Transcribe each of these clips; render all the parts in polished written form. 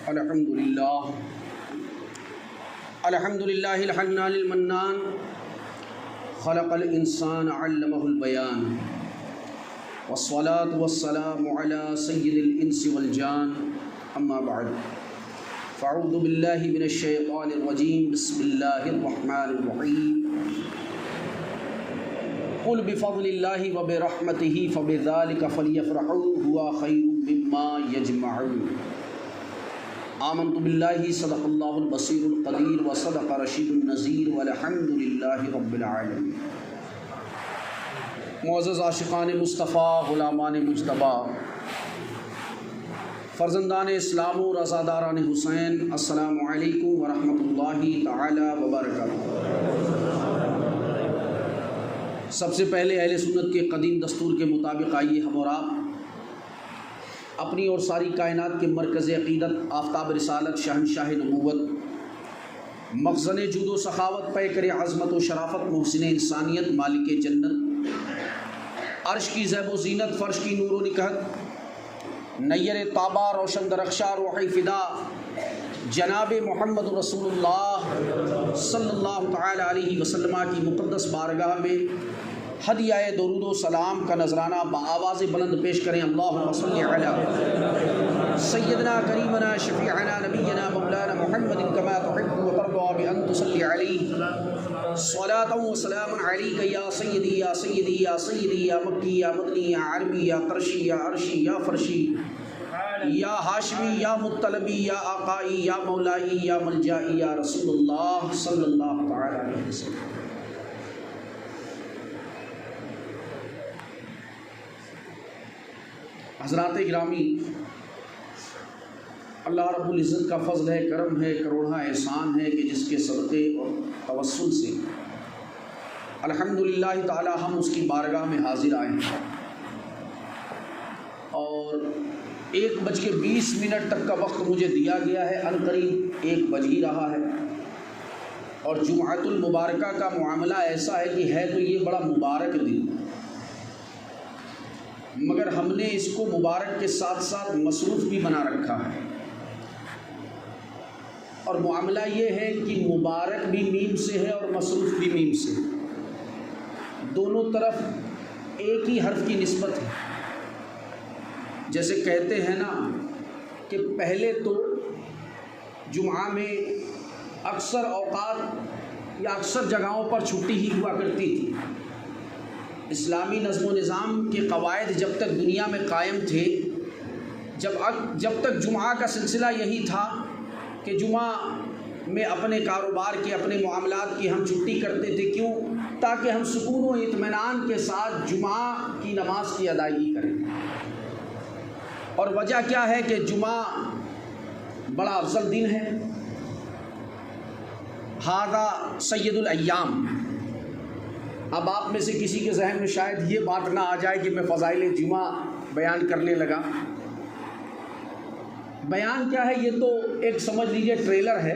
الحمدللہ الحنان المنان خلق الانسان علمہ البیان والصلاة والسلام علی سید الانس والجان اما بعد فاعوذ باللہ من الشیطان الرجیم بسم اللہ الرحمن الرحیم قل بفضل اللہ وبرحمتہ فبذلک فلیفرحوا هو خیر مما یجمعون آمنت باللہ صدق اللہ البصیر القدیر وصدق رشید النذیر والحمد للہ رب العالمین۔ معزز عاشقان مصطفیٰ، غلامان مجتبیٰ، فرزندان اسلام و رضاداران حسین، السلام علیکم ورحمۃ اللہ تعالی وبرکاتہ۔ سب سے پہلے اہل سنت کے قدیم دستور کے مطابق آئیے ہم اور آپ اپنی اور ساری کائنات کے مرکز عقیدت، آفتاب رسالت، شہنشاہ نبوت، مخزن جود و سخاوت، پیکر عظمت و شرافت، محسن انسانیت، مالک جنت، عرش کی زیب و زینت، فرش کی نور و نکہت، نیر طابہ، روشن درخشاں، روح فدا، جناب محمد رسول اللہ صلی اللہ تعالی علیہ وسلم کی مقدس بارگاہ میں ہدیہ درود و سلام کا نذرانہ بآواز بلند پیش کریں۔ اللہم صلی علی سیدنا کریمنا شفیعنا نبینا مولانا محمد کما تحب و ترضى بأن تصلی علیہ صلاة و سلام علیک یا سیدی یا سیدی یا سیدی یا مکی یا مدنی یا عربی یا قرشی یا عرشی یا فرشی یا ہاشمی یا مطلبی یا آقائی یا مولائی یا ملجائی یا رسول اللہ صلی اللہ تعالی علیہ وسلم۔ حضرات گرامی، اللہ رب العزت کا فضل ہے، کرم ہے، کروڑا احسان ہے کہ جس کے صدقے اور توسل سے الحمدللہ تعالی ہم اس کی بارگاہ میں حاضر آئے ہیں، اور 1:20 تک کا وقت مجھے دیا گیا ہے، عنقریب 1 بج ہی رہا ہے، اور جمعۃ المبارکہ کا معاملہ ایسا ہے کہ ہے تو یہ بڑا مبارک دن، مگر ہم نے اس کو مبارک کے ساتھ ساتھ مصروف بھی بنا رکھا ہے، اور معاملہ یہ ہے کہ مبارک بھی میم سے ہے اور مصروف بھی میم سے، دونوں طرف ایک ہی حرف کی نسبت ہے۔ جیسے کہتے ہیں نا کہ پہلے تو جمعہ میں اکثر اوقات یا اکثر جگہوں پر چھٹی ہی ہوا کرتی تھی۔ اسلامی نظم و نظام کے قواعد جب تک دنیا میں قائم تھے، جب تک جمعہ کا سلسلہ یہی تھا کہ جمعہ میں اپنے کاروبار کی، اپنے معاملات کی ہم چھٹی کرتے تھے، کیوں؟ تاکہ ہم سکون و اطمینان کے ساتھ جمعہ کی نماز کی ادائیگی کریں۔ اور وجہ کیا ہے کہ جمعہ بڑا افضل دن ہے، ھذا سید الایام۔ اب آپ میں سے کسی کے ذہن میں شاید یہ بات نہ آ جائے کہ میں فضائل جمعہ بیان کرنے لگا۔ بیان کیا ہے؟ یہ تو ایک سمجھ لیجئے ٹریلر ہے،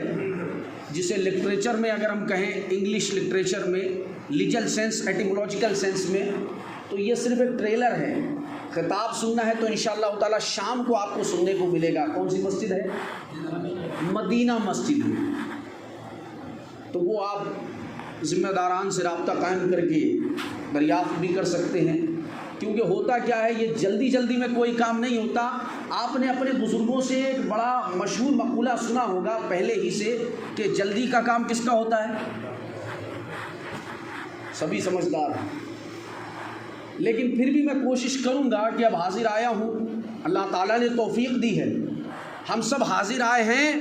جسے لٹریچر میں اگر ہم کہیں، انگلش لٹریچر میں، لیگل سینس، ایٹیمولوجیکل سینس میں، تو یہ صرف ایک ٹریلر ہے۔ خطاب سننا ہے تو انشاءاللہ تعالی شام کو آپ کو سننے کو ملے گا۔ کون سی مسجد ہے؟ مدینہ مسجد میں، تو وہ آپ ذمہ داران سے رابطہ قائم کر کے دریافت بھی کر سکتے ہیں، کیونکہ ہوتا کیا ہے، یہ جلدی جلدی میں کوئی کام نہیں ہوتا۔ آپ نے اپنے بزرگوں سے ایک بڑا مشہور مقولہ سنا ہوگا پہلے ہی سے کہ جلدی کا کام کس کا ہوتا ہے؟ سبھی سمجھدار ہیں، لیکن پھر بھی میں کوشش کروں گا کہ اب حاضر آیا ہوں، اللہ تعالیٰ نے توفیق دی ہے، ہم سب حاضر آئے ہیں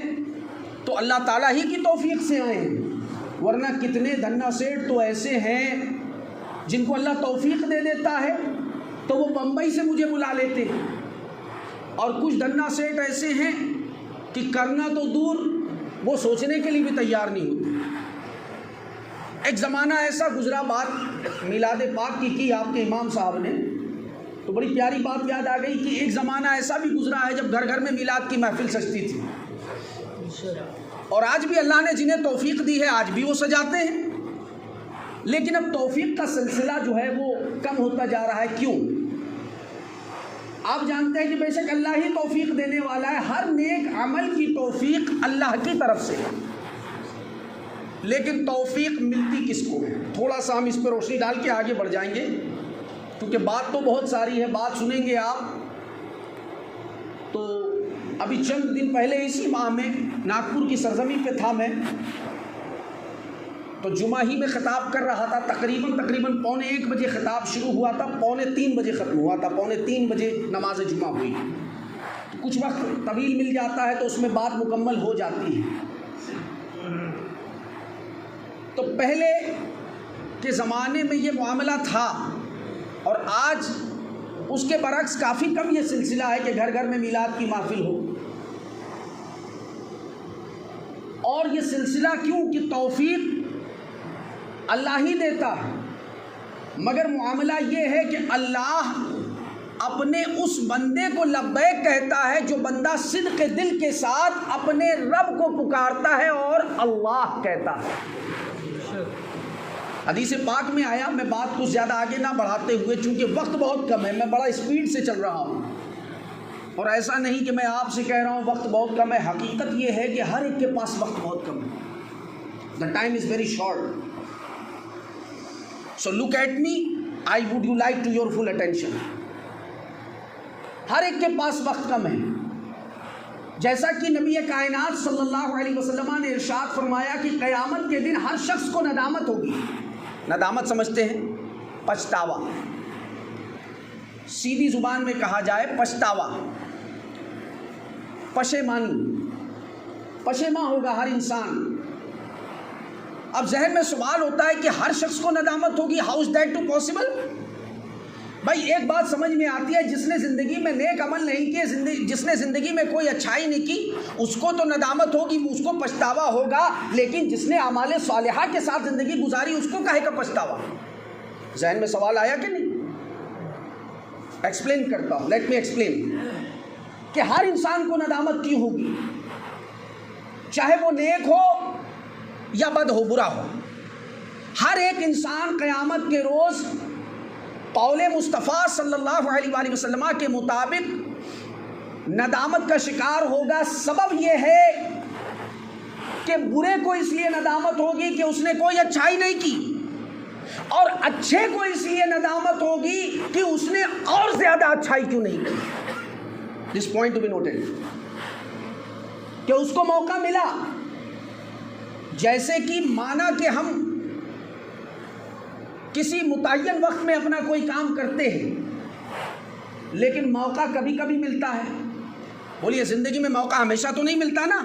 تو اللہ تعالیٰ ہی کی توفیق سے آئے ہیں، ورنہ کتنے دھنا سیٹ تو ایسے ہیں جن کو اللہ توفیق دے دیتا ہے تو وہ بمبئی سے مجھے بلا لیتے ہیں، اور کچھ دھنا سیٹ ایسے ہیں کہ کرنا تو دور، وہ سوچنے کے لیے بھی تیار نہیں ہوتے۔ ایک زمانہ ایسا گزرا، بات میلاد پاک کی آپ کے امام صاحب نے، تو بڑی پیاری بات یاد آ گئی کہ ایک زمانہ ایسا بھی گزرا ہے جب گھر گھر میں میلاد کی محفل سجتی تھی، اور آج بھی اللہ نے جنہیں توفیق دی ہے آج بھی وہ سجاتے ہیں، لیکن اب توفیق کا سلسلہ جو ہے وہ کم ہوتا جا رہا ہے۔ کیوں؟ آپ جانتے ہیں کہ بے شک اللہ ہی توفیق دینے والا ہے، ہر نیک عمل کی توفیق اللہ کی طرف سے، لیکن توفیق ملتی کس کو ہے؟ تھوڑا سا ہم اس پہ روشنی ڈال کے آگے بڑھ جائیں گے، کیونکہ بات تو بہت ساری ہے، بات سنیں گے آپ۔ تو ابھی چند دن پہلے اسی ماہ میں ناگپور کی سرزمین پہ تھا میں، تو جمعہ ہی میں خطاب کر رہا تھا، تقریباً 1:15 بجے خطاب شروع ہوا تھا، 2:45 بجے ختم ہوا تھا، 2:45 بجے نماز جمعہ ہوئی۔ تو کچھ وقت طویل مل جاتا ہے تو اس میں بات مکمل ہو جاتی ہے۔ تو پہلے کے زمانے میں یہ معاملہ تھا، اور آج اس کے برعکس کافی کم یہ سلسلہ ہے کہ گھر گھر میں میلاد کی محفل ہو۔ اور یہ سلسلہ کیوں کہ توفیق اللہ ہی دیتا ہے، مگر معاملہ یہ ہے کہ اللہ اپنے اس بندے کو لبیک کہتا ہے جو بندہ صدق دل کے ساتھ اپنے رب کو پکارتا ہے اور اللہ کہتا ہے۔ حدیث پاک میں آیا، میں بات کو زیادہ آگے نہ بڑھاتے ہوئے، چونکہ وقت بہت کم ہے، میں بڑا اسپیڈ سے چل رہا ہوں، اور ایسا نہیں کہ میں آپ سے کہہ رہا ہوں وقت بہت کم ہے، حقیقت یہ ہے کہ ہر ایک کے پاس وقت بہت کم ہے۔ The time is very short. So look at me, I would you like to your full attention. ہر ایک کے پاس وقت کم ہے، جیسا کہ نبی کائنات صلی اللہ علیہ وسلم نے ارشاد فرمایا کہ قیامت کے دن ہر شخص کو ندامت ہوگی۔ ندامت سمجھتے ہیں؟ پچھتاوا، سیدھی زبان میں کہا جائے پچھتاوا، پشیمانی، پشیماں ہوگا ہر انسان۔ اب ذہن میں سوال ہوتا ہے کہ ہر شخص کو ندامت ہوگی، how is that too possible? بھائی ایک بات سمجھ میں آتی ہے، جس نے زندگی میں نیک عمل نہیں کیے، جس نے زندگی میں کوئی اچھائی نہیں کی، اس کو تو ندامت ہوگی، اس کو پچھتاوا ہوگا، لیکن جس نے اعمال صالحہ کے ساتھ زندگی گزاری اس کو کہے کا پچھتاوا؟ ذہن میں سوال آیا کہ نہیں؟ ایکسپلین کرتا ہوں، لیٹ می ایکسپلین، کہ ہر انسان کو ندامت کیوں ہوگی، چاہے وہ نیک ہو یا بد ہو، برا ہو۔ ہر ایک انسان قیامت کے روز قول مصطفیٰ صلی اللہ علیہ وآلہ وسلم کے مطابق ندامت کا شکار ہوگا۔ سبب یہ ہے کہ برے کو اس لیے ندامت ہوگی کہ اس نے کوئی اچھائی نہیں کی، اور اچھے کو اس لیے ندامت ہوگی کہ اس نے اور زیادہ اچھائی کیوں نہیں کی۔ This point to be noted, کہ اس کو موقع ملا، جیسے کہ مانا کہ ہم کسی متعین وقت میں اپنا کوئی کام کرتے ہیں، لیکن موقع کبھی کبھی ملتا ہے۔ بولیے زندگی میں موقع ہمیشہ تو نہیں ملتا نا۔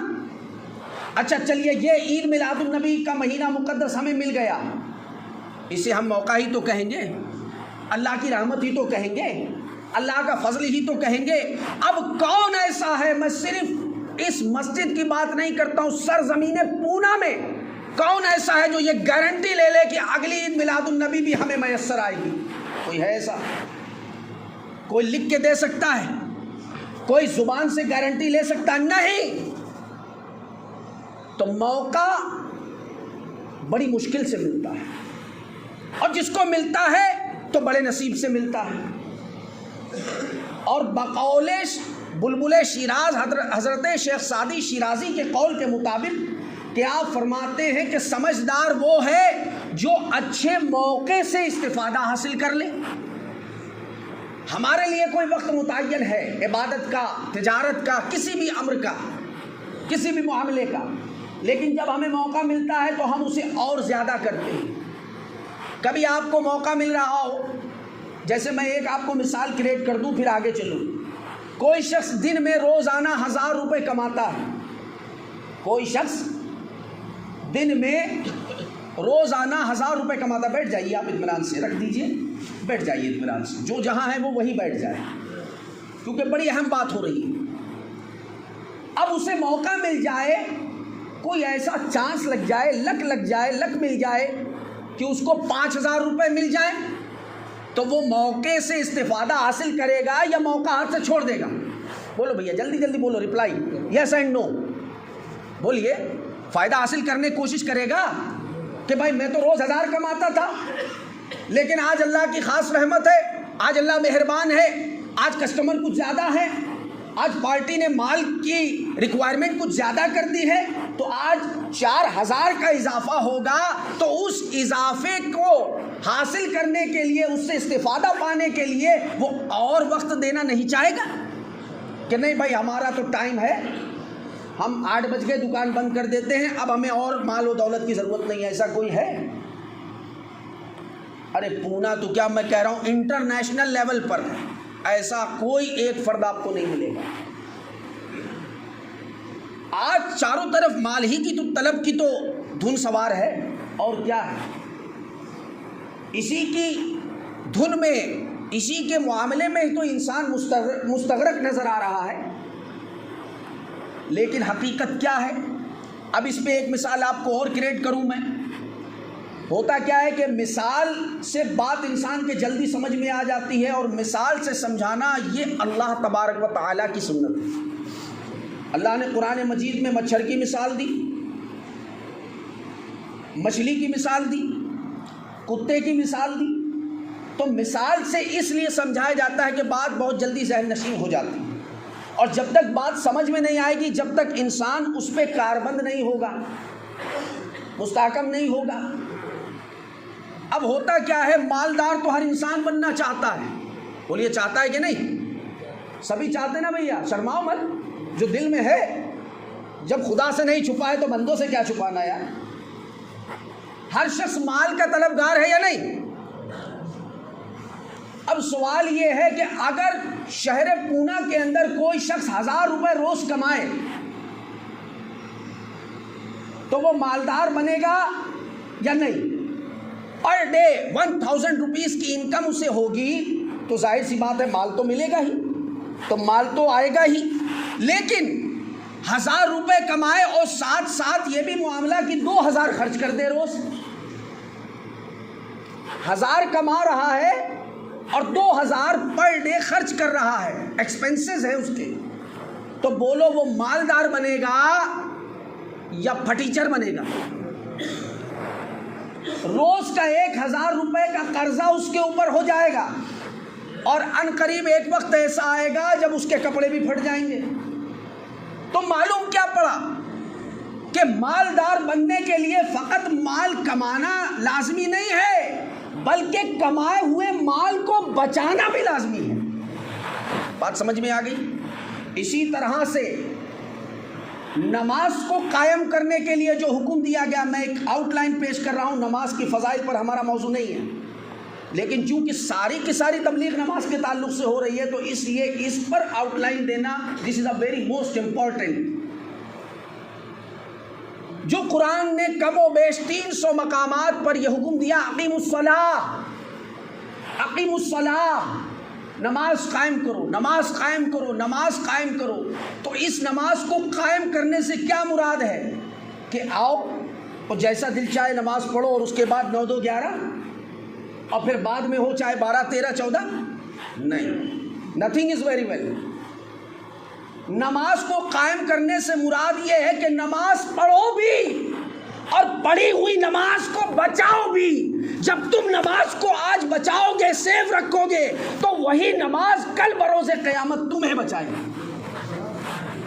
اچھا چلیے، یہ عید میلاد النبی کا مہینہ مقدس ہمیں مل گیا، اسے ہم موقع ہی تو کہیں گے، اللہ کی رحمت ہی تو کہیں گے، اللہ کا فضل ہی تو کہیں گے۔ اب کون ایسا ہے، میں صرف اس مسجد کی بات نہیں کرتا ہوں، سرزمین پونا میں کون ایسا ہے جو یہ گارنٹی لے لے کہ اگلی عید میلاد النبی بھی ہمیں میسر آئے گی؟ کوئی ہے ایسا؟ کوئی لکھ کے دے سکتا ہے؟ کوئی زبان سے گارنٹی لے سکتا؟ نہیں۔ تو موقع بڑی مشکل سے ملتا ہے، اور جس کو ملتا ہے تو بڑے نصیب سے ملتا ہے۔ اور بقول بلبل شیراز حضرت شیخ سعدی شیرازی کے قول کے مطابق کہ آپ فرماتے ہیں کہ سمجھدار وہ ہے جو اچھے موقع سے استفادہ حاصل کر لے۔ ہمارے لیے کوئی وقت متعین ہے، عبادت کا، تجارت کا، کسی بھی امر کا، کسی بھی معاملے کا، لیکن جب ہمیں موقع ملتا ہے تو ہم اسے اور زیادہ کرتے ہیں۔ کبھی آپ کو موقع مل رہا ہو، جیسے میں ایک آپ کو مثال کریٹ کر دوں پھر آگے چلوں۔ کوئی شخص دن میں روزانہ 1000 روپے کماتا ہے، کوئی شخص دن میں روزانہ 1000 روپے کماتا۔ بیٹھ جائیے آپ اطمینان سے، رکھ دیجئے، بیٹھ جائیے اطمینان سے، جو جہاں ہے وہ وہیں بیٹھ جائے، کیونکہ بڑی اہم بات ہو رہی ہے۔ اب اسے موقع مل جائے، کوئی ایسا چانس لگ جائے، لک مل جائے کہ اس کو 5000 روپے مل جائیں، تو وہ موقع سے استفادہ حاصل کرے گا یا موقع ہاتھ سے چھوڑ دے گا؟ بولو بھیا، جلدی جلدی بولو، رپلائی یس اینڈ نو بولیے۔ فائدہ حاصل کرنے کی کوشش کرے گا کہ بھائی میں تو روز 1000 کماتا تھا، لیکن آج اللہ کی خاص رحمت ہے، آج اللہ مہربان ہے، آج کسٹمر کچھ زیادہ ہے، آج پارٹی نے مال کی ریکوائرمنٹ کچھ زیادہ کر دی ہے، تو آج 4000 کا اضافہ ہوگا، تو اس اضافے کو حاصل کرنے کے لیے، اس سے استفادہ پانے کے لیے وہ اور وقت دینا نہیں چاہے گا کہ نہیں بھائی ہمارا تو ٹائم ہے، ہم 8 بج کے دکان بند کر دیتے ہیں، اب ہمیں اور مال و دولت کی ضرورت نہیں ہے. ایسا کوئی ہے؟ ارے پونا تو کیا میں کہہ رہا ہوں، انٹرنیشنل لیول پر ایسا کوئی ایک فرد آپ کو نہیں ملے گا. آج چاروں طرف مال ہی کی تو طلب کی تو دھن سوار ہے، اور کیا ہے، اسی کی دھن میں، اسی کے معاملے میں تو انسان مستغرق نظر آ رہا ہے. لیکن حقیقت کیا ہے؟ اب اس پہ ایک مثال آپ کو اور کریٹ کروں میں. ہوتا کیا ہے کہ مثال سے بات انسان کے جلدی سمجھ میں آ جاتی ہے، اور مثال سے سمجھانا یہ اللہ تبارک و تعالیٰ کی سنت ہے. اللہ نے قرآن مجید میں مچھر کی مثال دی، مچھلی کی مثال دی، کتے کی مثال دی. تو مثال سے اس لیے سمجھایا جاتا ہے کہ بات بہت جلدی ذہن نشین ہو جاتی ہے، اور جب تک بات سمجھ میں نہیں آئے گی، جب تک انسان اس پہ کاربند نہیں ہوگا، مستحکم نہیں ہوگا. اب ہوتا کیا ہے، مالدار تو ہر انسان بننا چاہتا ہے. بولیے چاہتا ہے کہ نہیں؟ سبھی چاہتے نا بھیا، شرماؤ مت، جو دل میں ہے. جب خدا سے نہیں چھپا ہے تو بندوں سے کیا چھپانا یار. ہر شخص مال کا طلبگار ہے یا نہیں؟ اب سوال یہ ہے کہ اگر شہر پونا کے اندر کوئی شخص 1000 روپے روز کمائے تو وہ مالدار بنے گا یا نہیں؟ پر ڈے 1000 روپیز کی انکم اسے ہوگی تو ظاہر سی بات ہے مال تو ملے گا ہی، تو مال تو آئے گا ہی. لیکن 1000 روپے کمائے اور ساتھ ساتھ یہ بھی معاملہ کہ 2000 خرچ کر دے روز. 1000 کما رہا ہے اور 2000 پر ڈے خرچ کر رہا ہے، ایکسپنسز ہے اس کے. تو بولو وہ مالدار بنے گا یا پھٹیچر بنے گا؟ روز کا 1000 روپے کا قرضہ اس کے اوپر ہو جائے گا، اور ان قریب ایک وقت ایسا آئے گا جب اس کے کپڑے بھی پھٹ جائیں گے. تو معلوم کیا پڑا کہ مالدار بننے کے لیے فقط مال کمانا لازمی نہیں ہے، بلکہ کمائے ہوئے مال کو بچانا بھی لازمی ہے. بات سمجھ میں آ گئی؟ اسی طرح سے نماز کو قائم کرنے کے لیے جو حکم دیا گیا، میں ایک آؤٹ لائن پیش کر رہا ہوں، نماز کی فضائل پر ہمارا موضوع نہیں ہے، لیکن چونکہ ساری کی ساری تبلیغ نماز کے تعلق سے ہو رہی ہے تو اس لیے اس پر آؤٹ لائن دینا دس از اے ویری موسٹ امپورٹنٹ. جو قرآن نے کم و بیش 300 مقامات پر یہ حکم دیا، اقیم الصلاۃ، اقیم الصلاۃ، نماز قائم کرو، نماز قائم کرو، نماز قائم کرو. تو اس نماز کو قائم کرنے سے کیا مراد ہے کہ آؤ اور جیسا دل چاہے نماز پڑھو، اور اس کے بعد 9 2 11 اور پھر بعد میں ہو چاہے 12 13 14؟ نہیں، نتھنگ از ویری ویل. نماز کو قائم کرنے سے مراد یہ ہے کہ نماز پڑھو بھی اور پڑھی ہوئی نماز کو بچاؤ بھی. جب تم نماز کو آج بچاؤ گے، سیف رکھو گے، تو وہی نماز کل بروز قیامت تمہیں بچائے گی.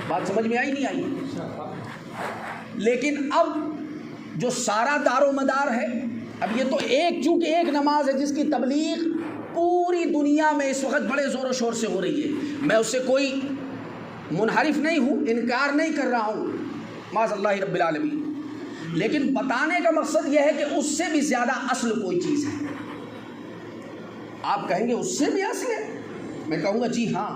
بات سمجھ میں آئی نہیں آئی؟ لیکن اب جو سارا دار و مدار ہے، اب یہ تو چونکہ ایک نماز ہے جس کی تبلیغ پوری دنیا میں اس وقت بڑے زور و شور سے ہو رہی ہے. میں اس سے کوئی منحرف نہیں ہوں، انکار نہیں کر رہا ہوں، معاذ اللہ رب العالمین. لیکن بتانے کا مقصد یہ ہے کہ اس سے بھی زیادہ اصل کوئی چیز ہے. آپ کہیں گے اس سے بھی اصل ہے؟ میں کہوں گا جی ہاں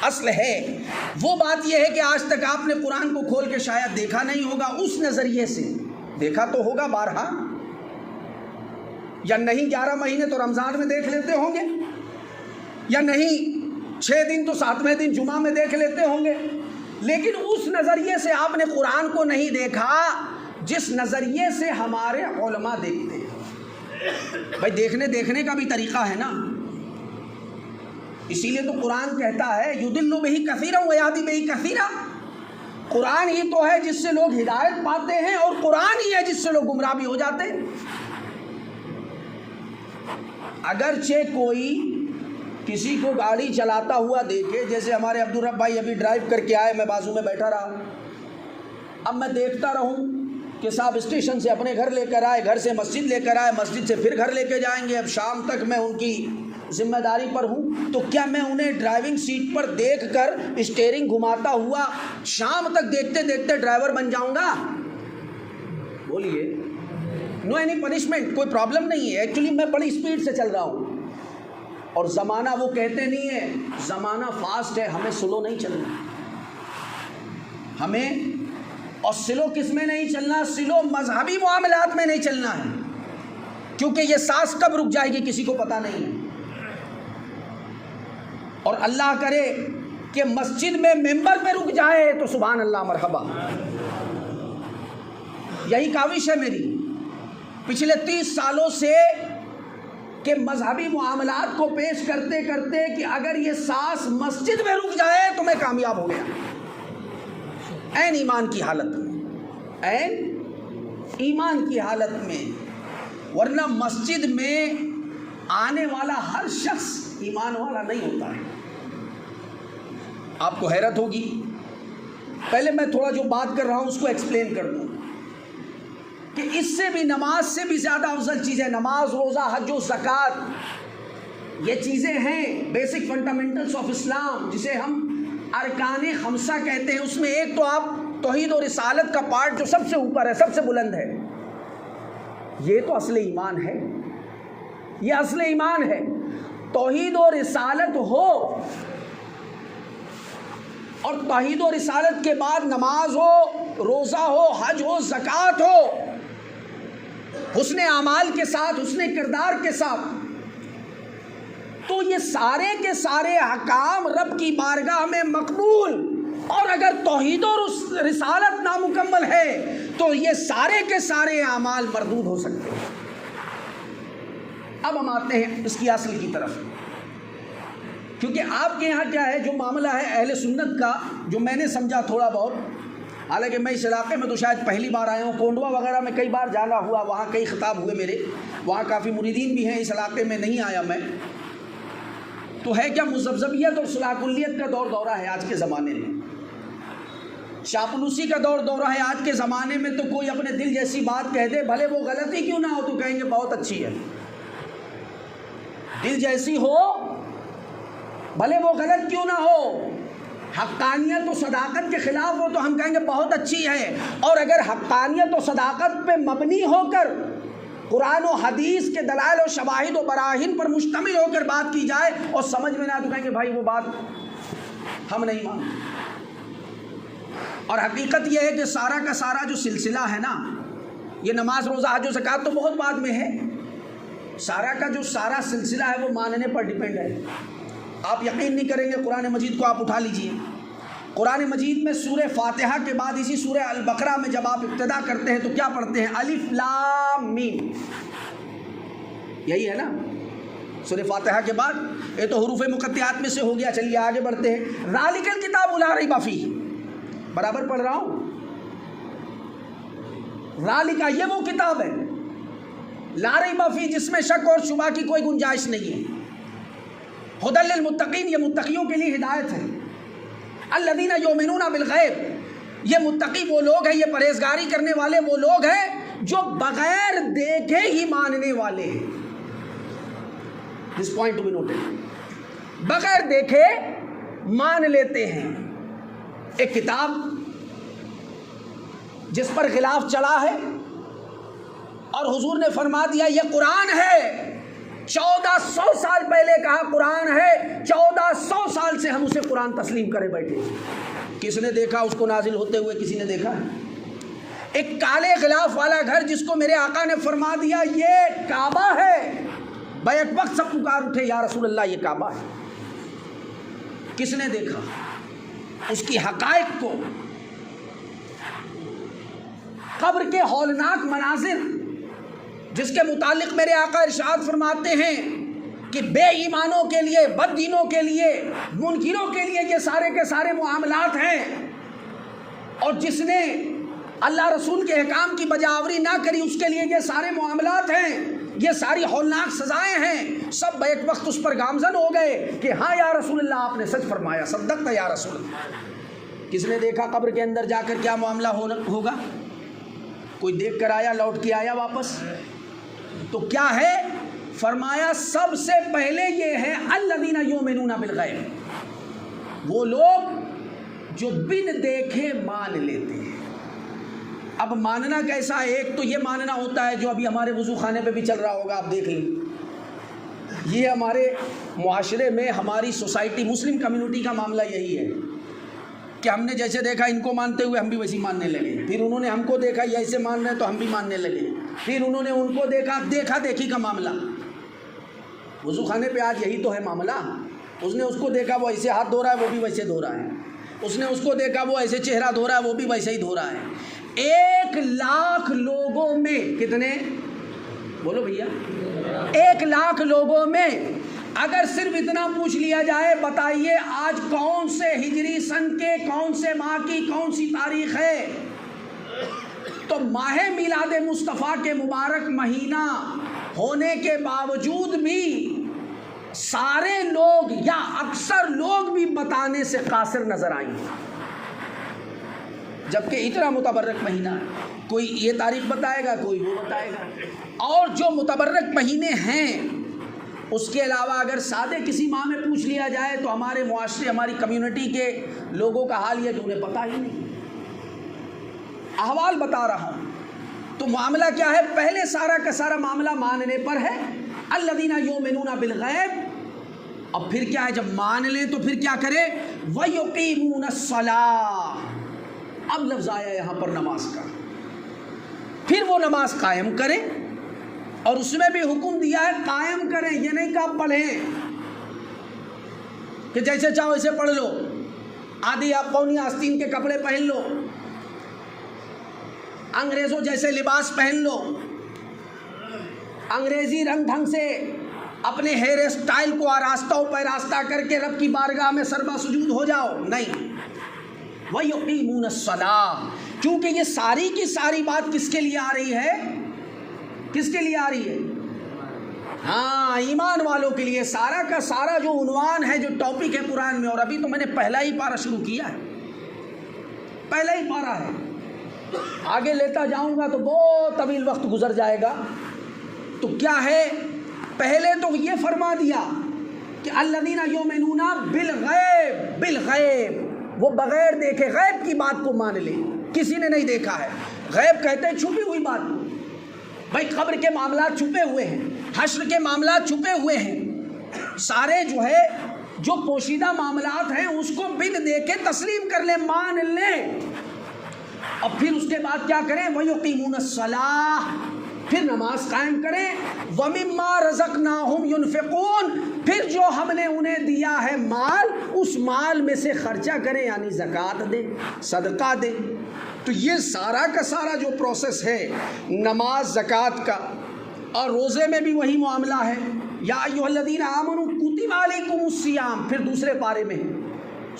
اصل ہے. وہ بات یہ ہے کہ آج تک آپ نے قرآن کو کھول کے شاید دیکھا نہیں ہوگا، اس نظریے سے دیکھا تو ہوگا بارہا، یا نہیں 11 مہینے تو رمضان میں دیکھ لیتے ہوں گے، یا نہیں 6 دن تو 7ویں دن جمعہ میں دیکھ لیتے ہوں گے. لیکن اس نظریے سے آپ نے قرآن کو نہیں دیکھا جس نظریے سے ہمارے علماء دیکھتے ہیں. بھائی دیکھنے کا بھی طریقہ ہے نا. اسی لیے تو قرآن کہتا ہے یضل بہ کثیرا ویہدی بہ کثیرا. قرآن ہی تو ہے جس سے لوگ ہدایت پاتے ہیں، اور قرآن ہی ہے جس سے لوگ گمراہ بھی ہو جاتے ہیں. اگرچہ کوئی کسی کو گاڑی چلاتا ہوا دیکھے، جیسے ہمارے عبدالرب بھائی ابھی ڈرائیو کر کے آئے، میں بازو میں بیٹھا رہا، اب میں دیکھتا رہوں کہ صاحب اسٹیشن سے اپنے گھر لے کر آئے، گھر سے مسجد لے کر آئے، مسجد سے پھر گھر لے کے جائیں گے، اب شام تک میں ان کی ذمہ داری پر ہوں، تو کیا میں انہیں ڈرائیونگ سیٹ پر دیکھ کر اسٹیئرنگ گھماتا ہوا شام تک دیکھتے دیکھتے ڈرائیور بن جاؤں گا؟ بولیے، نو اینی پنشمنٹ، کوئی پرابلم نہیں ہے، ایکچولی میں بڑی اسپیڈ سے چل رہا ہوں، اور زمانہ وہ کہتے نہیں ہے، زمانہ فاسٹ ہے، ہمیں سلو نہیں چلنا، ہمیں، اور سلو کس میں نہیں چلنا؟ سلو مذہبی معاملات میں نہیں چلنا ہے، کیونکہ یہ سانس کب رک جائے گی کسی کو پتہ نہیں ہے، اور اللہ کرے کہ مسجد میں ممبر پہ رک جائے تو سبحان اللہ مرحبا، یہی کاوش ہے میری پچھلے 30 سالوں سے کہ مذہبی معاملات کو پیش کرتے کرتے کہ اگر یہ سانس مسجد میں رک جائے تو میں کامیاب ہو گیا، عین ایمان کی حالت میں، عین ایمان کی حالت میں، ورنہ مسجد میں آنے والا ہر شخص ایمان والا نہیں ہوتا ہے۔ آپ کو حیرت ہوگی، پہلے میں تھوڑا جو بات کر رہا ہوں اس کو ایکسپلین کر دوں کہ اس سے بھی، نماز سے بھی زیادہ افضل چیز ہے، نماز، روزہ، حج و زکوٰۃ، یہ چیزیں ہیں بیسک فنڈامنٹلز آف اسلام، جسے ہم ارکان خمسہ کہتے ہیں۔ اس میں ایک تو آپ توحید و رسالت کا پارٹ جو سب سے اوپر ہے، سب سے بلند ہے، یہ تو اصل ایمان ہے، یہ اصل ایمان ہے، توحید و رسالت ہو، اور توحید و رسالت کے بعد نماز ہو، روزہ ہو، حج ہو، زکوٰۃ ہو، حسن اعمال کے ساتھ، حسن کردار کے ساتھ، تو یہ سارے کے سارے احکام رب کی بارگاہ میں مقبول، اور اگر توحید و رسالت نامکمل ہے تو یہ سارے کے سارے اعمال مردود ہو سکتے ہیں۔ اب ہم آتے ہیں اس کی اصل کی طرف، کیونکہ آپ کے یہاں کیا ہے، جو معاملہ ہے اہل سنت کا، جو میں نے سمجھا تھوڑا بہت، حالانکہ میں اس علاقے میں تو شاید پہلی بار آیا ہوں، کونڈوا وغیرہ میں کئی بار جانا ہوا، وہاں کئی خطاب ہوئے میرے، وہاں کافی مریدین بھی ہیں، اس علاقے میں نہیں آیا میں، تو ہے کیا مذبذبیت اور صلاح کلیت کا دور دورہ ہے آج کے زمانے میں، چاپلوسی کا دور دورہ ہے آج کے زمانے میں، تو کوئی اپنے دل جیسی بات کہہ دے، بھلے وہ غلطی کیوں نہ ہو، تو کہیں گے بہت اچھی ہے، دل جیسی ہو بھلے وہ غلط کیوں نہ ہو، حقانیت و صداقت کے خلاف ہو تو ہم کہیں گے بہت اچھی ہے، اور اگر حقانیت و صداقت پہ مبنی ہو کر قرآن و حدیث کے دلائل و شواہد و براہین پر مشتمل ہو کر بات کی جائے اور سمجھ میں نہ تو کہیں گے بھائی وہ بات ہم نہیں مانتے۔ اور حقیقت یہ ہے کہ سارا کا سارا جو سلسلہ ہے نا، یہ نماز، روزہ، حج و زکوٰۃ تو بہت بعد میں ہے، سارا کا جو سارا سلسلہ ہے وہ ماننے پر ڈیپینڈ ہے۔ آپ یقین نہیں کریں گے، قرآن مجید کو آپ اٹھا لیجئے، قرآن مجید میں سورہ فاتحہ کے بعد اسی سورہ البقرہ میں جب آپ ابتدا کرتے ہیں تو کیا پڑھتے ہیں؟ الف لام میم، یہی ہے نا سورہ فاتحہ کے بعد، یہ تو حروف مقطعات میں سے ہو گیا، چلیے آگے بڑھتے ہیں۔ ذالک الکتاب لا ریب فیہ، برابر پڑھ رہا ہوں، ذالک یہ وہ کتاب ہے، لا ریب فیہ، جس میں شک اور شبہ کی کوئی گنجائش نہیں ہے، ھدی للمتقین، یہ متقیوں کے لیے ہدایت ہے، الذین یؤمنون بالغیب، یہ متقی وہ لوگ ہیں، یہ پرہیزگاری کرنے والے وہ لوگ ہیں جو بغیر دیکھے ہی ماننے والے ہیں، this point to be noted, بغیر دیکھے مان لیتے ہیں۔ ایک کتاب جس پر خلاف چلا ہے اور حضور نے فرما دیا یہ قرآن ہے، 1400 سال پہلے کہا قرآن ہے، 1400 سال سے ہم اسے قرآن تسلیم کرے بیٹھے، کس نے دیکھا اس کو نازل ہوتے ہوئے؟ کسی نے دیکھا ہے؟ ایک کالے غلاف والا گھر جس کو میرے آقا نے فرما دیا یہ کعبہ ہے، بیک وقت سب پکار اٹھے یا رسول اللہ یہ کعبہ ہے، کس نے دیکھا اس کی حقائق کو؟ قبر کے ہولناک مناظر جس کے متعلق میرے آقا ارشاد فرماتے ہیں کہ بے ایمانوں کے لیے، بد دینوں کے لیے، منکروں کے لیے یہ سارے کے سارے معاملات ہیں، اور جس نے اللہ رسول کے احکام کی بجاوری نہ کری، اس کے لیے یہ سارے معاملات ہیں، یہ ساری ہولناک سزائیں ہیں، سب ایک وقت اس پر گامزن ہو گئے کہ ہاں یا رسول اللہ آپ نے سچ فرمایا، صدقت یا رسول اللہ۔ کس نے دیکھا قبر کے اندر جا کر کیا معاملہ ہوگا؟ کوئی دیکھ کر آیا، لوٹ کے آیا واپس؟ تو کیا ہے؟ فرمایا سب سے پہلے یہ ہے الذین یؤمنون بالغیب، وہ لوگ جو بن دیکھے مان لیتے ہیں۔ اب ماننا کیسا ہے؟ ایک تو یہ ماننا ہوتا ہے جو ابھی ہمارے وضو خانے پہ بھی چل رہا ہوگا، آپ دیکھ لیں، یہ ہمارے معاشرے میں، ہماری سوسائٹی، مسلم کمیونٹی کا معاملہ یہی ہے کہ ہم نے جیسے دیکھا ان کو مانتے ہوئے ہم بھی ویسے ماننے لگے، پھر انہوں نے ہم کو دیکھا یہ ایسے مان رہے ہیں تو ہم بھی ماننے لگے، پھر انہوں نے ان کو دیکھا دیکھی کا معاملہ۔ وضو خانے پہ آج یہی تو ہے معاملہ، اس نے اس کو دیکھا وہ ایسے ہاتھ دھو رہا ہے وہ بھی ویسے دھو رہا ہے، اس نے اس کو دیکھا وہ ایسے چہرہ دھو رہا ہے وہ بھی ویسے ہی دھو رہا ہے۔ 1,00,000 لوگوں میں کتنے؟ بولو بھیا، 1,00,000 لوگوں میں اگر صرف اتنا پوچھ لیا جائے بتائیے آج کون سے ہجری سن کے کون سے ماہ کی کون سی تاریخ ہے، تو ماہ میلاد مصطفیٰ کے مبارک مہینہ ہونے کے باوجود بھی سارے لوگ یا اکثر لوگ بھی بتانے سے قاصر نظر آئیں، جبکہ اتنا متبرک مہینہ ہے۔ کوئی یہ تاریخ بتائے گا، کوئی وہ بتائے گا، اور جو متبرک مہینے ہیں اس کے علاوہ اگر سادے کسی ماہ میں پوچھ لیا جائے تو ہمارے معاشرے، ہماری کمیونٹی کے لوگوں کا حال یہ کہ انہیں پتہ ہی نہیں۔ احوال بتا رہا ہوں، تو معاملہ کیا ہے؟ پہلے سارا کا سارا معاملہ ماننے پر ہے، الذین یؤمنون بالغیب۔ اب پھر کیا ہے؟ جب مان لیں تو پھر کیا کرے؟ وَيُقِيمُونَ الصَّلَاةَ۔ اب لفظ آیا یہاں پر نماز کا، پھر وہ نماز قائم کریں، اور اس میں بھی حکم دیا ہے قائم کریں، یہ نہیں کہ آپ پڑھیں کہ جیسے چاہو ایسے پڑھ لو، آدھی آپ پونی آستین کے کپڑے پہن لو، انگریزوں جیسے لباس پہن لو، انگریزی رنگ ڈھنگ سے اپنے ہیئر اسٹائل کو آراستہ و پیراستہ کر کے رب کی بارگاہ میں سربا سجود ہو جاؤ، نہیں۔ وَيُقِيمُونَ الصَّلَاةَ، کیونکہ یہ ساری کی ساری بات کس کے لیے آ رہی ہے؟ کس کے لیے آ رہی ہے؟ ہاں، ایمان والوں کے لیے۔ سارا کا سارا جو عنوان ہے، جو ٹاپک ہے قرآن میں، اور ابھی تو میں نے پہلا ہی پارہ شروع کیا ہے، پہلا ہی پارہ ہے، آگے لیتا جاؤں گا تو بہت طویل وقت گزر جائے گا۔ تو کیا ہے؟ پہلے تو یہ فرما دیا کہ الذین یؤمنون بالغیب، بالغیب، وہ بغیر دیکھے غیب کی بات کو مان لے، کسی نے نہیں دیکھا ہے۔ غیب کہتے ہیں چھپی ہوئی بات، بھائی قبر کے معاملات چھپے ہوئے ہیں، حشر کے معاملات چھپے ہوئے ہیں، سارے جو ہے جو پوشیدہ معاملات ہیں اس کو بن دیکھے تسلیم کر لیں، مان لیں، اور پھر اس کے بعد کیا کریں؟ وَيُقِيمُونَ الصَّلَاةَ، پھر نماز قائم کریں، وَمِمَّا رَزَقْنَاهُمْ يُنْفِقُونَ، پھر جو ہم نے انہیں دیا ہے مال، اس مال میں سے خرچہ کریں، یعنی زکوٰۃ دیں، صدقہ دیں۔ تو یہ سارا کا سارا جو پروسیس ہے نماز، زکوٰۃ کا، اور روزے میں بھی وہی معاملہ ہے۔ یا ایھا الذین آمنوا کتب علیکم الصیام، پھر دوسرے پارے میں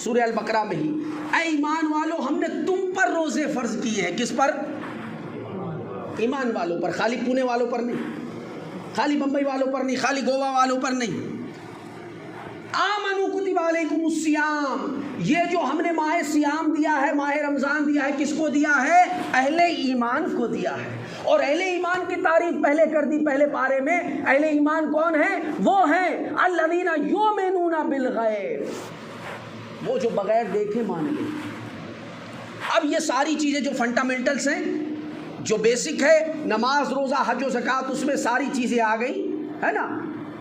سورہ البقرہ میں ہی، اے ایمان والو ہم نے تم پر روزے فرض کیے ہیں۔ کس پر؟ ایمان والوں پر، خالی پونے والوں پر نہیں، خالی بمبئی والوں پر نہیں، خالی گوا والوں پر نہیں۔ آمنوا کتب علیکم الصیام، یہ جو ہم نے ماہ سیام دیا ہے، ماہ رمضان دیا ہے، کس کو دیا ہے؟ اہل ایمان کو دیا ہے۔ اور اہل ایمان کی تعریف پہلے کر دی پہلے پارے میں۔ اہل ایمان کون ہیں؟ وہ ہیں الذین یؤمنون بالغیب، وہ جو بغیر دیکھے مان لیں۔ اب یہ ساری چیزیں جو فنڈامنٹلس ہیں، جو بیسک ہے، نماز، روزہ، حج و زکوٰۃ، اس میں ساری چیزیں آ گئی ہے نا۔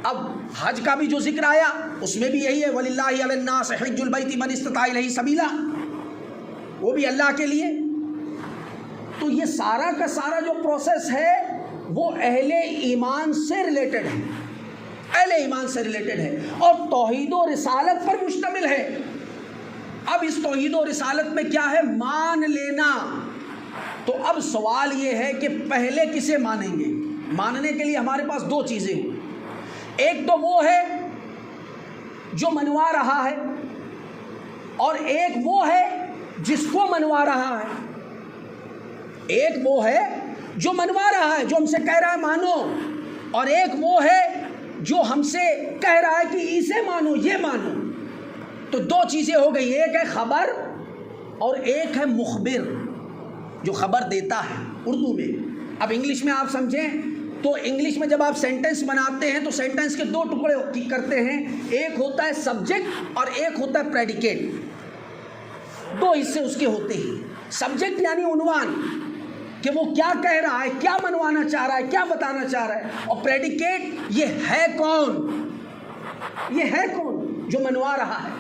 اب حج کا بھی جو ذکر آیا اس میں بھی یہی ہے، وَلِلَّهِ عَلَى النَّاسِ حِجُّ الْبَيْتِ مَنِ اسْتَطَاعَ إِلَيْهِ سَبِيلًا، وہ بھی اللہ کے لیے۔ تو یہ سارا کا سارا جو پروسیس ہے وہ اہل ایمان سے ریلیٹڈ ہے، اہل ایمان سے ریلیٹڈ ہے، اور توحید و رسالت پر مشتمل ہے۔ اب اس توحید و رسالت میں کیا ہے؟ مان لینا۔ تو اب سوال یہ ہے کہ پہلے کسے مانیں گے؟ ماننے کے لیے ہمارے پاس دو چیزیں ہیں، ایک تو وہ ہے جو منوا رہا ہے، اور ایک وہ ہے جس کو منوا رہا ہے۔ ایک وہ ہے جو منوا رہا ہے، جو ہم سے کہہ رہا ہے مانو، اور ایک وہ ہے جو ہم سے کہہ رہا ہے کہ اسے مانو، یہ مانو۔ تو دو چیزیں ہو گئی، ایک ہے خبر اور ایک ہے مخبر، جو خبر دیتا ہے اردو میں۔ اب انگلش میں آپ سمجھیں تو انگلش میں جب آپ سینٹنس بناتے ہیں تو سینٹنس کے دو ٹکڑے کرتے ہیں، ایک ہوتا ہے سبجیکٹ اور ایک ہوتا ہے پریڈیکیٹ، دو حصے اس کے ہوتے ہیں۔ سبجیکٹ یعنی عنوان کہ وہ کیا کہہ رہا ہے، کیا منوانا چاہ رہا ہے، کیا بتانا چاہ رہا ہے، اور پریڈیکیٹ یہ ہے کون، یہ ہے کون جو منوا رہا ہے۔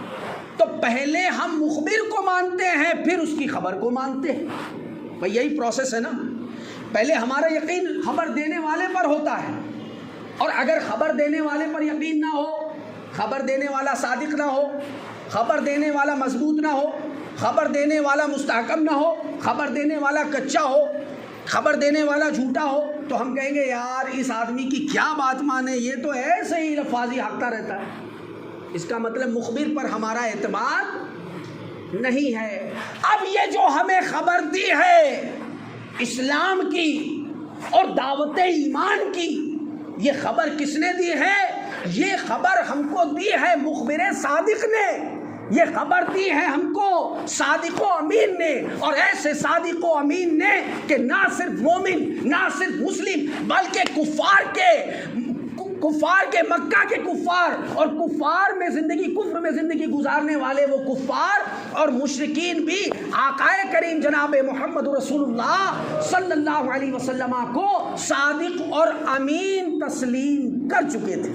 تو پہلے ہم مخبر کو مانتے ہیں، پھر اس کی خبر کو مانتے ہیں۔ بھئی یہی پروسیس ہے نا، پہلے ہمارا یقین خبر دینے والے پر ہوتا ہے، اور اگر خبر دینے والے پر یقین نہ ہو، خبر دینے والا صادق نہ ہو، خبر دینے والا مضبوط نہ ہو، خبر دینے والا مستحکم نہ ہو، خبر دینے والا کچا ہو، خبر دینے والا جھوٹا ہو، تو ہم کہیں گے یار اس آدمی کی کیا بات مانے، یہ تو ایسے ہی لفاظی ہانکتا رہتا ہے۔ اس کا مطلب مخبر پر ہمارا اعتماد نہیں ہے۔ اب یہ جو ہمیں خبر دی ہے اسلام کی اور دعوت ایمان کی، یہ خبر کس نے دی ہے؟ یہ خبر ہم کو دی ہے مخبر صادق نے، یہ خبر دی ہے ہم کو صادق و امین نے، اور ایسے صادق و امین نے کہ نہ صرف مومن، نہ صرف مسلم، بلکہ کفار کے مکہ کے کفار اور کفار میں زندگی، کفر میں زندگی گزارنے والے وہ کفار اور مشرکین بھی آقائے کریم جناب محمد رسول اللہ صلی اللہ علیہ وسلم کو صادق اور امین تسلیم کر چکے تھے۔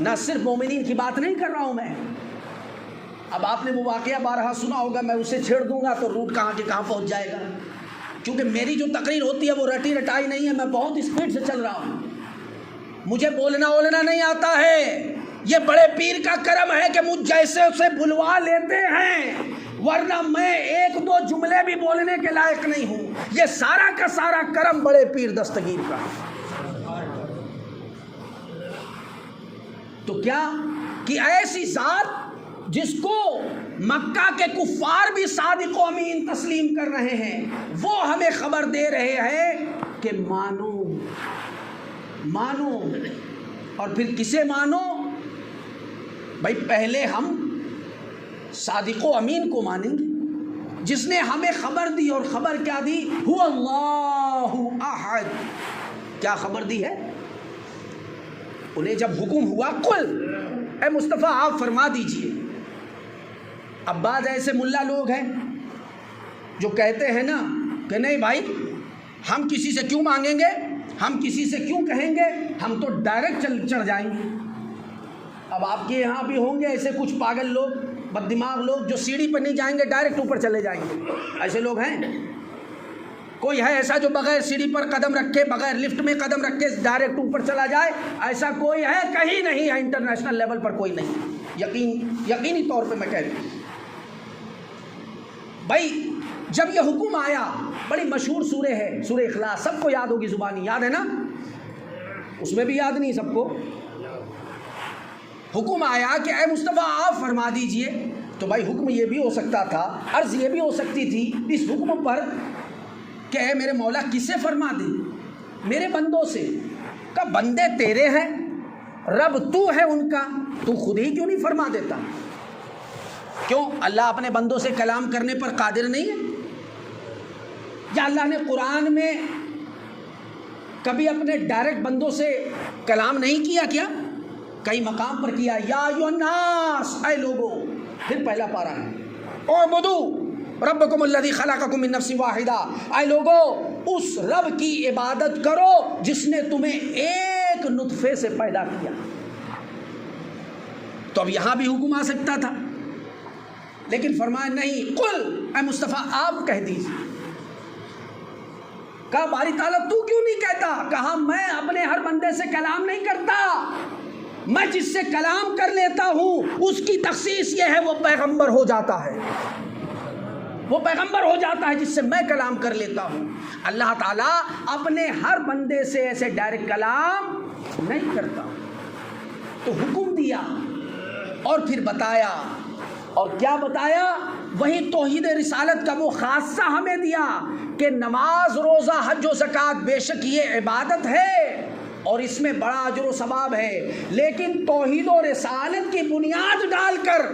نہ صرف مومنین کی بات نہیں کر رہا ہوں میں۔ اب آپ نے وہ واقعہ بارہا سنا ہوگا، میں اسے چھیڑ دوں گا تو روٹ کہاں کے کہاں پہنچ جائے گا، کیونکہ میری جو تقریر ہوتی ہے وہ رٹی رٹائی نہیں ہے، میں بہت اسپیڈ سے چل رہا ہوں، مجھے بولنا نہیں آتا ہے۔ یہ بڑے پیر کا کرم ہے کہ مجھ جیسے اسے بلوا لیتے ہیں، ورنہ میں ایک دو جملے بھی بولنے کے لائق نہیں ہوں۔ یہ سارا کا سارا کرم بڑے پیر دستگیر کا ہے۔ تو کیا کہ ایسی ذات جس کو مکہ کے کفار بھی صادق و امین تسلیم کر رہے ہیں، وہ ہمیں خبر دے رہے ہیں کہ مانو، مانو، اور پھر کسے مانو؟ بھائی پہلے ہم صادق و امین کو مانیں گے جس نے ہمیں خبر دی، اور خبر کیا دی؟ هو اللہ احد۔ کیا خبر دی ہے؟ انہیں جب حکم ہوا قل، اے مصطفیٰ آپ فرما دیجئے۔ اب بعض ایسے ملا لوگ ہیں جو کہتے ہیں نا کہ نہیں بھائی ہم کسی سے کیوں مانگیں گے، ہم کسی سے کیوں کہیں گے، ہم تو ڈائریکٹ چڑھ جائیں گے۔ اب آپ کے یہاں بھی ہوں گے ایسے کچھ پاگل لوگ، بد دماغ لوگ، جو سیڑھی پر نہیں جائیں گے ڈائریکٹ اوپر چلے جائیں گے۔ ایسے لوگ ہیں؟ کوئی ہے ایسا جو بغیر سیڑھی پر قدم رکھے، بغیر لفٹ میں قدم رکھے ڈائریکٹ اوپر چلا جائے؟ ایسا کوئی ہے؟ کہیں نہیں ہے، انٹرنیشنل لیول پر کوئی نہیں، یقینی طور پہ میں کہہ رہا ہوں۔ بھائی جب یہ حکم آیا، بڑی مشہور سورہ ہے سورہ اخلاص، سب کو یاد ہوگی، زبانی یاد ہے نا؟ اس میں بھی یاد نہیں سب کو۔ حکم آیا کہ اے مصطفیٰ آپ فرما دیجئے، تو بھائی حکم یہ بھی ہو سکتا تھا، عرض یہ بھی ہو سکتی تھی اس حکم پر کہ اے میرے مولا کسے فرما دے؟ میرے بندوں سے۔ کہ بندے تیرے ہیں، رب تو ہے ان کا، تو خود ہی کیوں نہیں فرما دیتا؟ کیوں اللہ اپنے بندوں سے کلام کرنے پر قادر نہیں ہے؟ یا اللہ نے قرآن میں کبھی اپنے ڈائریکٹ بندوں سے کلام نہیں کیا؟ کیا کئی مقام پر کیا، یا ایھا الناس، اے لوگو، پھر پہلا پارہ ہے، اعبدوا ربکم الذی خلقکم من نفس واحدہ، اے لوگو اس رب کی عبادت کرو جس نے تمہیں ایک نطفے سے پیدا کیا۔ تو اب یہاں بھی حکم آ سکتا تھا، لیکن فرمایا نہیں، قل، اے مصطفیٰ آپ کہہ دیجیے۔ کہا باری تعالیٰ تو کیوں نہیں کہتا؟ کہا میں اپنے ہر بندے سے کلام نہیں کرتا، میں جس سے کلام کر لیتا ہوں اس کی تخصیص یہ ہے وہ پیغمبر ہو جاتا ہے، وہ پیغمبر ہو جاتا ہے جس سے میں کلام کر لیتا ہوں۔ اللہ تعالیٰ اپنے ہر بندے سے ایسے ڈائریکٹ کلام نہیں کرتا۔ تو حکم دیا اور پھر بتایا، اور کیا بتایا؟ وہی توحید رسالت کا وہ خاصہ ہمیں دیا کہ نماز روزہ حج و زکوٰۃ بے شک یہ عبادت ہے اور اس میں بڑا اجر و ثواب ہے، لیکن توحید و رسالت کی بنیاد ڈال کر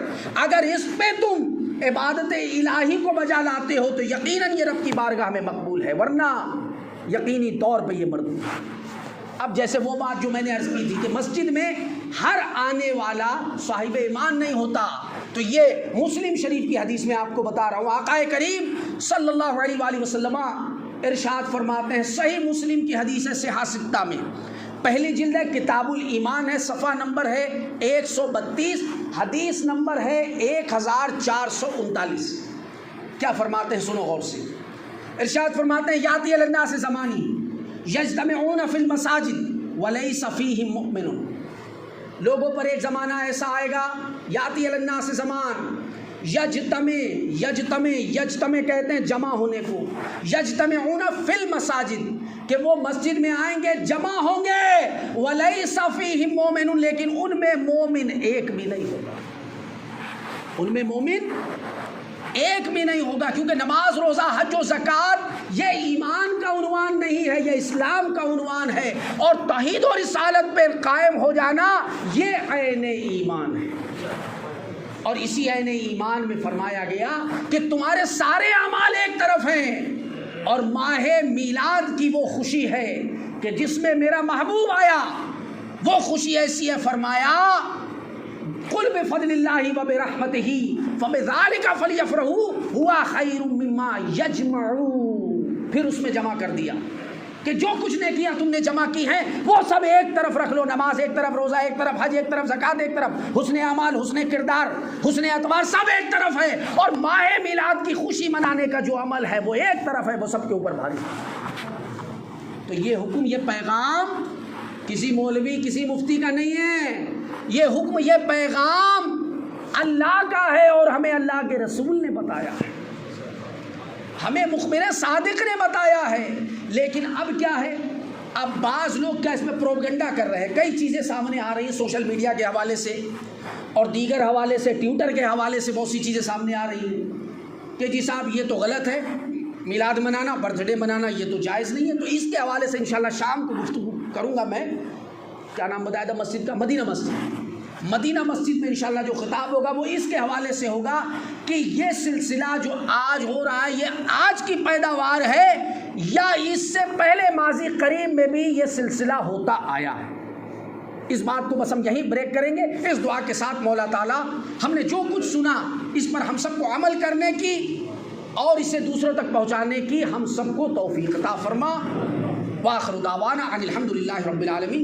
اگر اس پہ تم عبادت الہی کو بجا لاتے ہو تو یقیناً یہ رب کی بارگاہ میں مقبول ہے، ورنہ یقینی طور پہ یہ مردود ہے۔ اب جیسے وہ بات جو میں نے عرض کی تھی کہ مسجد میں ہر آنے والا صاحب ایمان نہیں ہوتا، تو یہ مسلم شریف کی حدیث میں آپ کو بتا رہا ہوں، آقا کریم صلی اللہ علیہ وآلہ وسلم ارشاد فرماتے ہیں، صحیح مسلم کی حدیث ہے صحاح ستہ میں، پہلی جلد ہے، کتاب الایمان ہے، صفحہ نمبر ہے 132، حدیث نمبر ہے 1439۔ کیا فرماتے ہیں؟ سنو غور سے۔ ارشاد فرماتے ہیں، یاتی علی الناس زمانی یجتمعون فی المساجد ولیس فیہم مؤمن، لوگوں پر ایک زمانہ ایسا آئے گا، یاتی علی الناس زمان، یجتمع کہتے ہیں جمع ہونے کو، یجتمعون فی المساجد کہ وہ مسجد میں آئیں گے، جمع ہوں گے، ولیس فیہم مؤمن لیکن ان میں مومن ایک بھی نہیں ہوگا، ان میں مومن ایک بھی نہیں ہوگا، کیونکہ نماز روزہ حج و زکوٰۃ یہ ایمان کا عنوان نہیں ہے، یہ اسلام کا عنوان ہے، اور توحید و رسالت پہ قائم ہو جانا یہ عین ایمان ہے۔ اور اسی عین ایمان میں فرمایا گیا کہ تمہارے سارے اعمال ایک طرف ہیں، اور ماہ میلاد کی وہ خوشی ہے کہ جس میں میرا محبوب آیا، وہ خوشی ایسی ہے، فرمایا قل بفضل اللہ وبرحمتہ فبذلک فلیفرحوا هو خیر مما یجمعون، پھر اس میں جمع کر دیا کہ جو کچھ نے کیا تم نے جمع کی ہیں وہ سب ایک طرف رکھ لو، نماز ایک طرف، روزہ ایک طرف، حج ایک طرف، زکوٰۃ ایک طرف، حسن اعمال، حسن کردار، حسن اعتبار سب ایک طرف ہے، اور ماہ میلاد کی خوشی منانے کا جو عمل ہے وہ ایک طرف ہے، وہ سب کے اوپر بھاری ہے۔ تو یہ حکم، یہ پیغام کسی مولوی کسی مفتی کا نہیں ہے، یہ حکم یہ پیغام اللہ کا ہے، اور ہمیں اللہ کے رسول نے بتایا ہے، ہمیں مخبر صادق نے بتایا ہے۔ لیکن اب کیا ہے، اب بعض لوگ کیا اس میں پروپیگنڈا کر رہے ہیں، کئی چیزیں سامنے آ رہی ہیں سوشل میڈیا کے حوالے سے اور دیگر حوالے سے، ٹویٹر کے حوالے سے بہت سی چیزیں سامنے آ رہی ہیں کہ جی صاحب یہ تو غلط ہے، میلاد منانا، برتھ ڈے منانا یہ تو جائز نہیں ہے۔ تو اس کے حوالے سے انشاءاللہ شام کو گفتگو کروں گا میں، کیا نام بتایا تھا مسجد کا؟ مدینہ مسجد میں انشاءاللہ جو خطاب ہوگا وہ اس کے حوالے سے ہوگا کہ یہ سلسلہ جو آج ہو رہا ہے یہ آج کی پیداوار ہے یا اس سے پہلے ماضی قریب میں بھی یہ سلسلہ ہوتا آیا ہے۔ اس بات کو بس ہم یہیں بریک کریں گے، اس دعا کے ساتھ مولا تعالیٰ ہم نے جو کچھ سنا اس پر ہم سب کو عمل کرنے کی اور اسے دوسروں تک پہنچانے کی ہم سب کو توفیق عطا فرما۔ وآخر دعوانا ان الحمد للہ رب العالمین۔